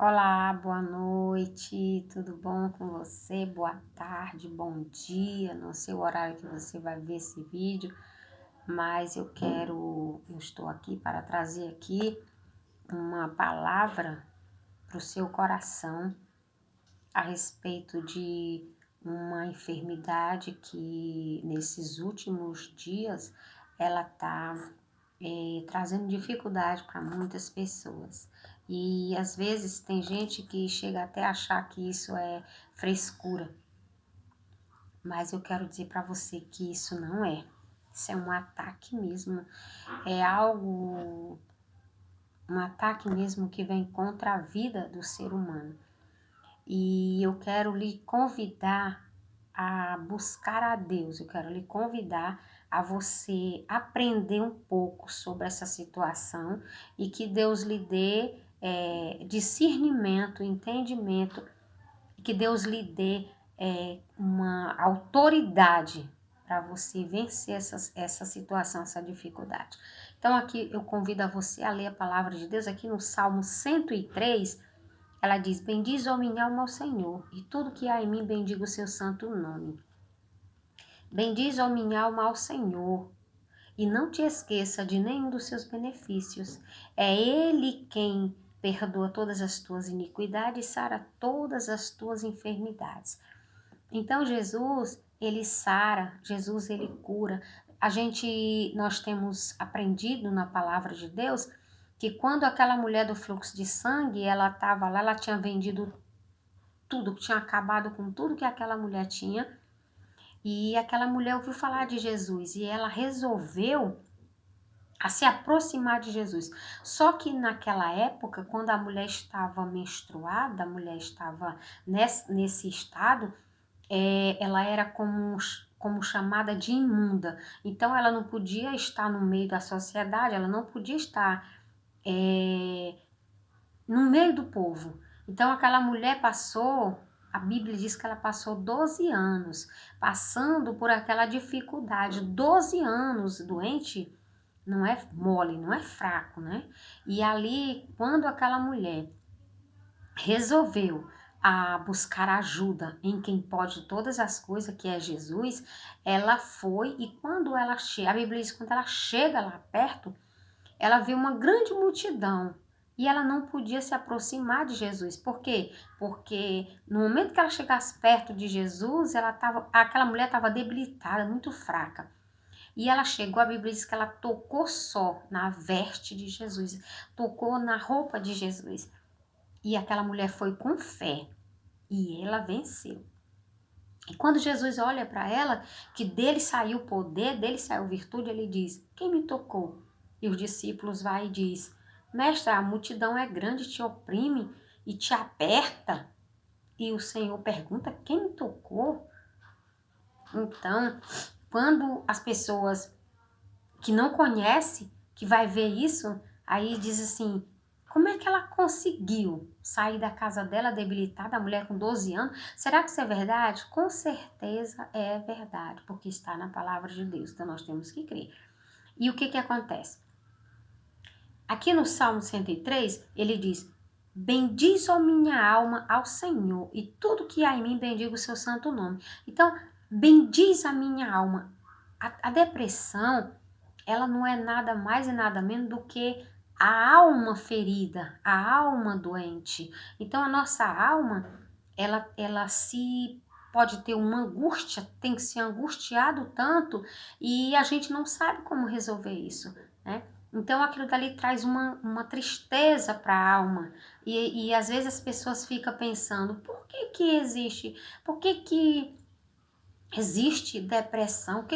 Olá, boa noite, tudo bom com você? Boa tarde, bom dia, não sei o horário que você vai ver esse vídeo, mas eu estou aqui para trazer aqui uma palavra para o seu coração a respeito de uma enfermidade que nesses últimos dias ela está trazendo dificuldade para muitas pessoas. E às vezes tem gente que chega até a achar que isso é frescura, mas eu quero dizer para você que isso não é. Isso é um ataque mesmo, é algo, um ataque mesmo que vem contra a vida do ser humano. E eu quero lhe convidar a buscar a Deus, eu quero lhe convidar a você aprender um pouco sobre essa situação e que Deus lhe dê discernimento, entendimento, e que Deus lhe dê uma autoridade para você vencer essa situação, essa dificuldade. Então aqui eu convido a você a ler a palavra de Deus aqui no Salmo 103. Ela diz: bendiz, ó minha alma, ao Senhor, e tudo que há em mim bendiga o seu santo nome. Bendiz, ó minha alma, ao Senhor, e não te esqueça de nenhum dos seus benefícios. É Ele quem perdoa todas as tuas iniquidades e sara todas as tuas enfermidades. Então Jesus, ele sara, Jesus, ele cura. Nós temos aprendido na palavra de Deus que quando aquela mulher do fluxo de sangue, ela estava lá, ela tinha vendido tudo, tinha acabado com tudo que aquela mulher tinha, e aquela mulher ouviu falar de Jesus e ela resolveu a se aproximar de Jesus. Só que naquela época, quando a mulher estava menstruada, a mulher estava nesse estado, ela era como chamada de imunda. Então ela não podia estar no meio da sociedade, ela não podia estar no meio do povo. Então aquela mulher passou, a Bíblia diz que ela passou 12 anos passando por aquela dificuldade. 12 anos doente não é mole, não é fraco, né? E ali, quando aquela mulher resolveu a buscar ajuda em quem pode todas as coisas, que é Jesus, ela foi, e quando ela chega, a Bíblia diz que quando ela chega lá perto, ela viu uma grande multidão e ela não podia se aproximar de Jesus. Por quê? Porque no momento que ela chegasse perto de Jesus, aquela mulher estava debilitada, muito fraca. E ela chegou, a Bíblia diz que ela tocou só na veste de Jesus, tocou na roupa de Jesus. E aquela mulher foi com fé e ela venceu. E quando Jesus olha para ela, que dele saiu poder, dele saiu virtude, ele diz: quem me tocou? E os discípulos vai e diz: mestra, a multidão é grande, te oprime e te aperta. E o Senhor pergunta: quem me tocou? Então, quando as pessoas que não conhecem, que vai ver isso, aí diz assim: como é que ela conseguiu sair da casa dela debilitada, a mulher com 12 anos? Será que isso é verdade? Com certeza é verdade, porque está na palavra de Deus, então nós temos que crer. E o que acontece? Aqui no Salmo 103, ele diz: bendiz, ó minha alma, ao Senhor, e tudo que há em mim bendiga o seu santo nome. Então, bendiz a minha alma. A depressão, ela não é nada mais e nada menos do que a alma ferida, a alma doente. Então a nossa alma, ela se pode ter uma angústia, tem que ser angustiado tanto e a gente não sabe como resolver isso, né? Então aquilo dali traz uma tristeza para a alma e às vezes as pessoas ficam pensando, por que existe, por que existe depressão? O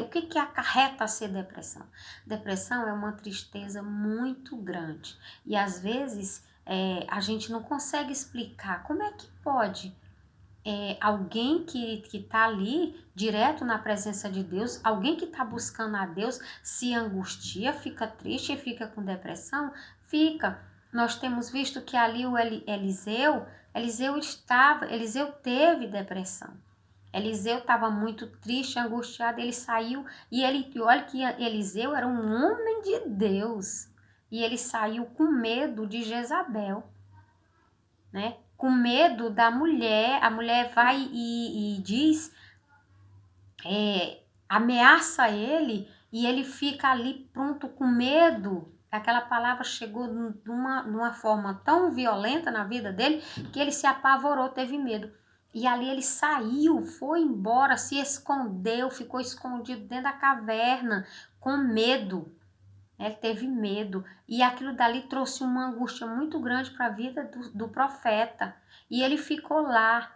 que acarreta ser depressão? Depressão é uma tristeza muito grande e às vezes a gente não consegue explicar como é que pode alguém que está ali direto na presença de Deus, alguém que está buscando a Deus, se angustia, fica triste, fica com depressão, fica. Nós temos visto que ali o Eliseu teve depressão. Eliseu estava muito triste, angustiado, ele saiu e olha que Eliseu era um homem de Deus e ele saiu com medo de Jezabel. né? Com medo da mulher, a mulher vai e diz, ameaça ele, e ele fica ali pronto com medo. Aquela palavra chegou numa forma tão violenta na vida dele que ele se apavorou, teve medo. E ali ele saiu, foi embora, se escondeu, ficou escondido dentro da caverna com medo. Ele teve medo. E aquilo dali trouxe uma angústia muito grande para a vida do profeta. E ele ficou lá.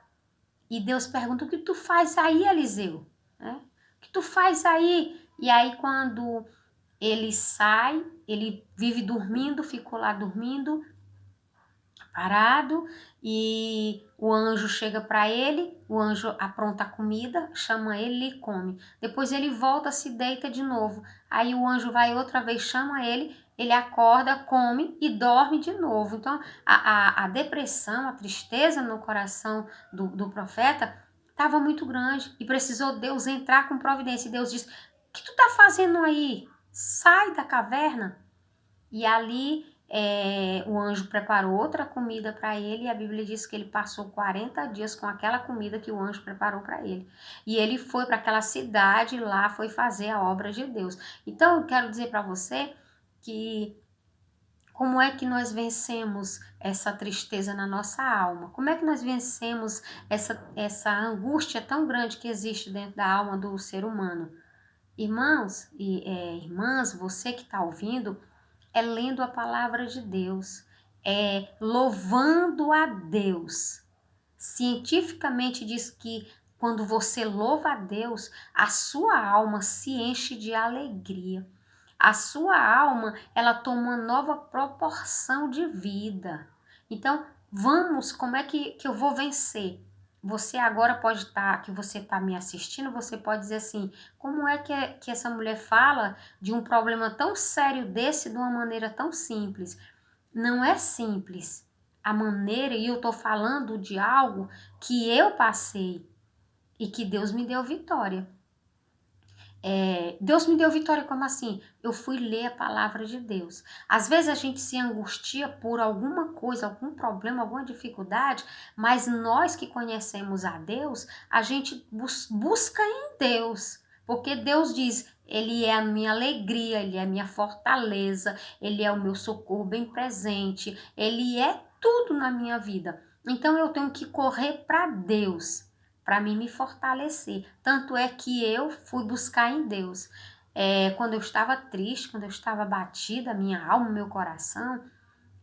E Deus pergunta: o que tu faz aí, Eliseu? Né? O que tu faz aí? E aí quando ele sai, ele vive dormindo, ficou lá dormindo, parado, e o anjo chega para ele, o anjo apronta a comida, chama ele e come. Depois ele volta, se deita de novo. Aí o anjo vai outra vez, chama ele acorda, come e dorme de novo. Então a depressão, a tristeza no coração do profeta estava muito grande e precisou Deus entrar com providência. E Deus diz: o que tu tá fazendo aí? Sai da caverna. E ali o anjo preparou outra comida para ele, e a Bíblia diz que ele passou 40 dias com aquela comida que o anjo preparou para ele. E ele foi para aquela cidade, lá foi fazer a obra de Deus. Então eu quero dizer para você que como é que nós vencemos essa tristeza na nossa alma? Como é que nós vencemos essa angústia tão grande que existe dentro da alma do ser humano? Irmãos e irmãs, você que está ouvindo, é lendo a palavra de Deus, é louvando a Deus. Cientificamente diz que quando você louva a Deus, a sua alma se enche de alegria. A sua alma, ela toma uma nova proporção de vida. Então, vamos, como é que eu vou vencer? Você agora pode estar, que você está me assistindo, você pode dizer assim: como é que essa mulher fala de um problema tão sério desse de uma maneira tão simples? Não é simples a maneira, e eu estou falando de algo que eu passei e que Deus me deu vitória. Deus me deu vitória, como assim? Eu fui ler a palavra de Deus. Às vezes a gente se angustia por alguma coisa, algum problema, alguma dificuldade, mas nós que conhecemos a Deus, a gente busca em Deus. Porque Deus diz: Ele é a minha alegria, Ele é a minha fortaleza, Ele é o meu socorro bem presente, Ele é tudo na minha vida. Então eu tenho que correr para Deus, para mim me fortalecer. Tanto é que eu fui buscar em Deus. Quando eu estava triste, quando eu estava batida, minha alma, meu coração,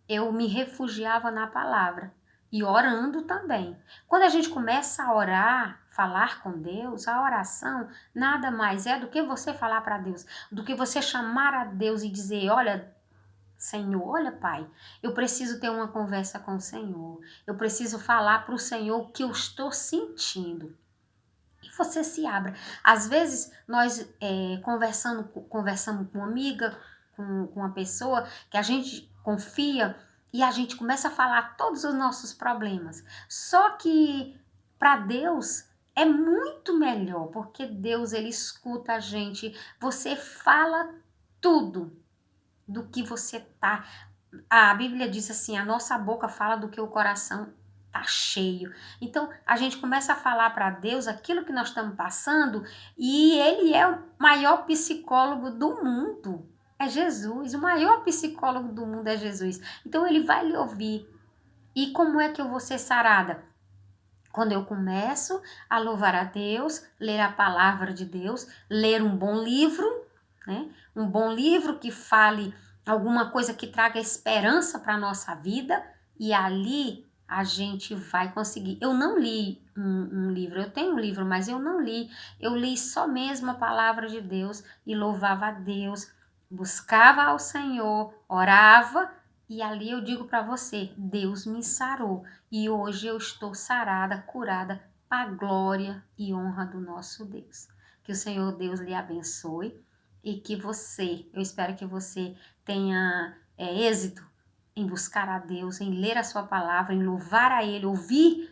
eu me refugiava na palavra e orando também. Quando a gente começa a orar, falar com Deus, a oração nada mais é do que você falar para Deus, do que você chamar a Deus e dizer: olha, Senhor, olha, Pai, eu preciso ter uma conversa com o Senhor. Eu preciso falar para o Senhor o que eu estou sentindo. E você se abra. Às vezes, nós conversamos com uma amiga, com uma pessoa que a gente confia e a gente começa a falar todos os nossos problemas. Só que para Deus é muito melhor, porque Deus, ele escuta a gente. Você fala tudo do que você tá. A Bíblia diz assim: a nossa boca fala do que o coração tá cheio. Então a gente começa a falar para Deus aquilo que nós estamos passando, e Ele é o maior psicólogo do mundo. É Jesus, o maior psicólogo do mundo é Jesus. Então Ele vai lhe ouvir. E como é que eu vou ser sarada? Quando eu começo a louvar a Deus, ler a palavra de Deus, ler um bom livro, né? Um bom livro que fale alguma coisa que traga esperança para a nossa vida, e ali a gente vai conseguir. Eu não li um livro, eu tenho um livro, mas eu não li. Eu li só mesmo a palavra de Deus e louvava a Deus, buscava ao Senhor, orava, e ali eu digo para você: Deus me sarou. E hoje eu estou sarada, curada, para a glória e honra do nosso Deus. Que o Senhor Deus lhe abençoe e que você, eu espero que você tenha êxito em buscar a Deus, em ler a sua palavra, em louvar a Ele, ouvir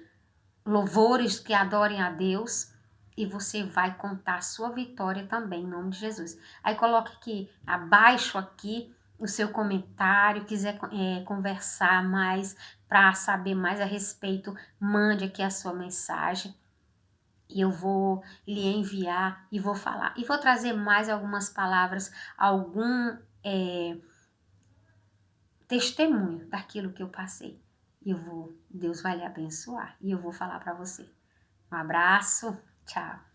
louvores que adorem a Deus, e você vai contar a sua vitória também, em nome de Jesus. Aí coloque aqui, abaixo aqui, o seu comentário, quiser conversar mais, para saber mais a respeito, mande aqui a sua mensagem. E eu vou lhe enviar e vou falar. E vou trazer mais algumas palavras, algum testemunho daquilo que eu passei. Deus vai lhe abençoar. E eu vou falar para você. Um abraço, tchau.